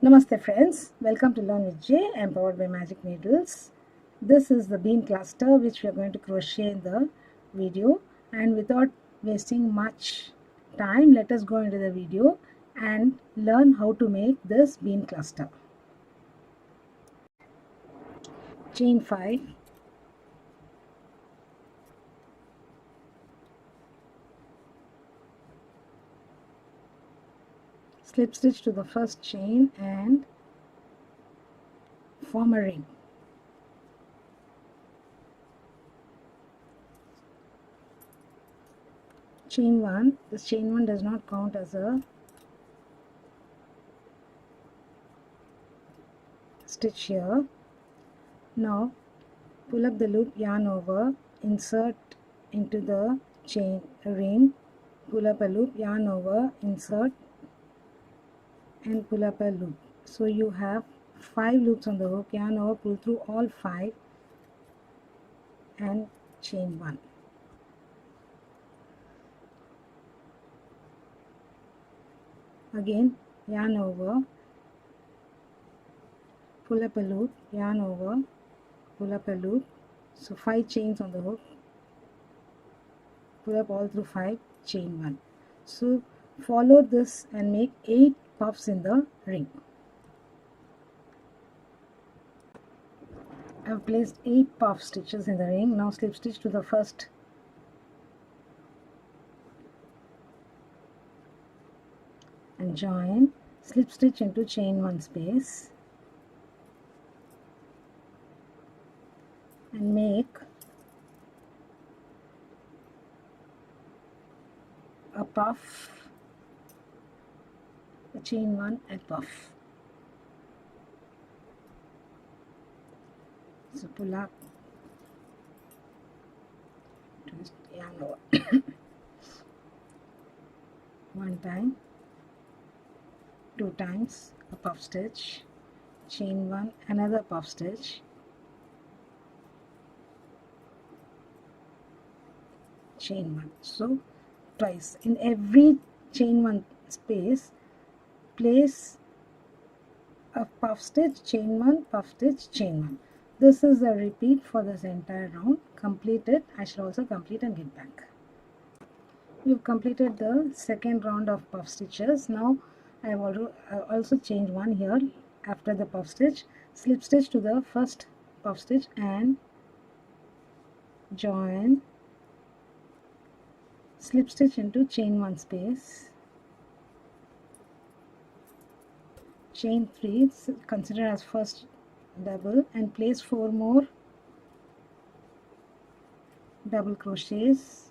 Namaste friends, welcome to Learn with J. I am powered by Magic Needles. This is the bean cluster which we are going to crochet in the video, and without wasting much time, let us go into the video and learn how to make this bean cluster. Chain 5, slip stitch to the first chain and form a ring. Chain 1, this chain 1 does not count as a stitch here. Now pull up the loop, yarn over, insert into the chain ring, pull up a loop, yarn over, insert and pull up a loop. So you have 5 loops on the hook, yarn over, pull through all 5 and chain 1. Again yarn over, pull up a loop, yarn over, pull up a loop. So 5 chains on the hook, pull up all through 5, chain 1. So follow this and make 8 puffs in the ring. I have placed 8 puff stitches in the ring. Now slip stitch to the first and join, slip stitch into chain 1 space and make a puff, a chain 1 and puff. So pull up, twist, yarn over 1 time, 2 times, a puff stitch, chain 1, another puff stitch, chain 1. So twice in every chain 1 space, place a puff stitch, chain 1, puff stitch, chain 1. This is a repeat for this entire round. Complete it. I shall also complete and get back. We've completed the second round of puff stitches. Now I have also changed one here after the puff stitch. Slip stitch to the first puff stitch and join, slip stitch into chain 1 space, chain 3, consider as first double, and place 4 more double crochets,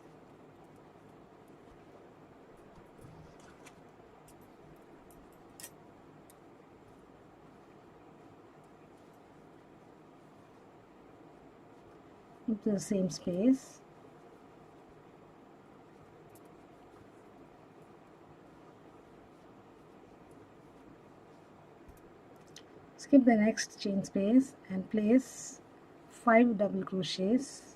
into the same space. Skip the next chain space and place 5 double crochets,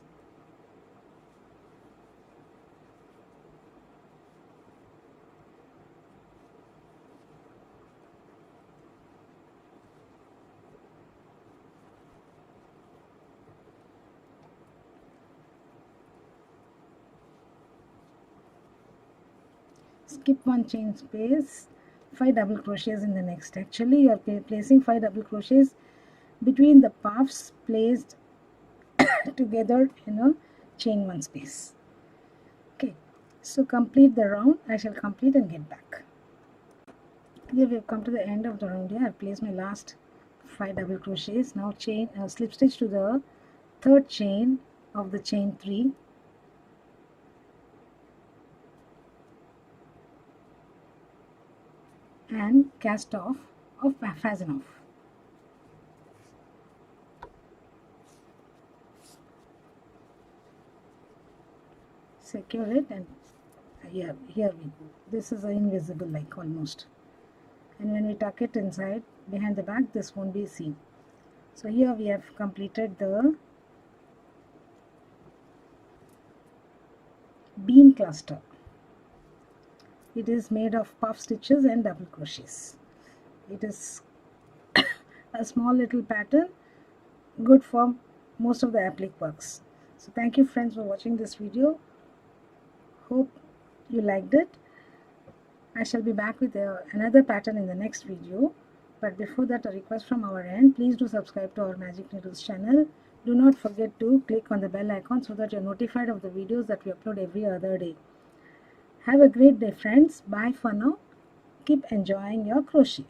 skip 1 chain space, 5 double crochets in the next. Actually you are placing 5 double crochets between the puffs placed together in a chain 1 space. Okay, so complete the round. I shall complete and get back. Here we have come to the end of the round. Here I have placed my last 5 double crochets. Now chain slip stitch to the third chain of the chain 3, and cast off or fasten off. Secure it, and here we go. This is invisible, like almost, and when we tuck it inside behind the back, this won't be seen. So here we have completed the bean cluster. It is made of puff stitches and double crochets. It is a small little pattern, good for most of the applique works. So thank you friends for watching this video. Hope you liked it. I shall be back with another pattern in the next video. But before that, a request from our end, please do subscribe to our Magic Needles channel. Do not forget to click on the bell icon so that you're notified of the videos that we upload every other day. Have a great day friends. Bye for now. Keep enjoying your crochet.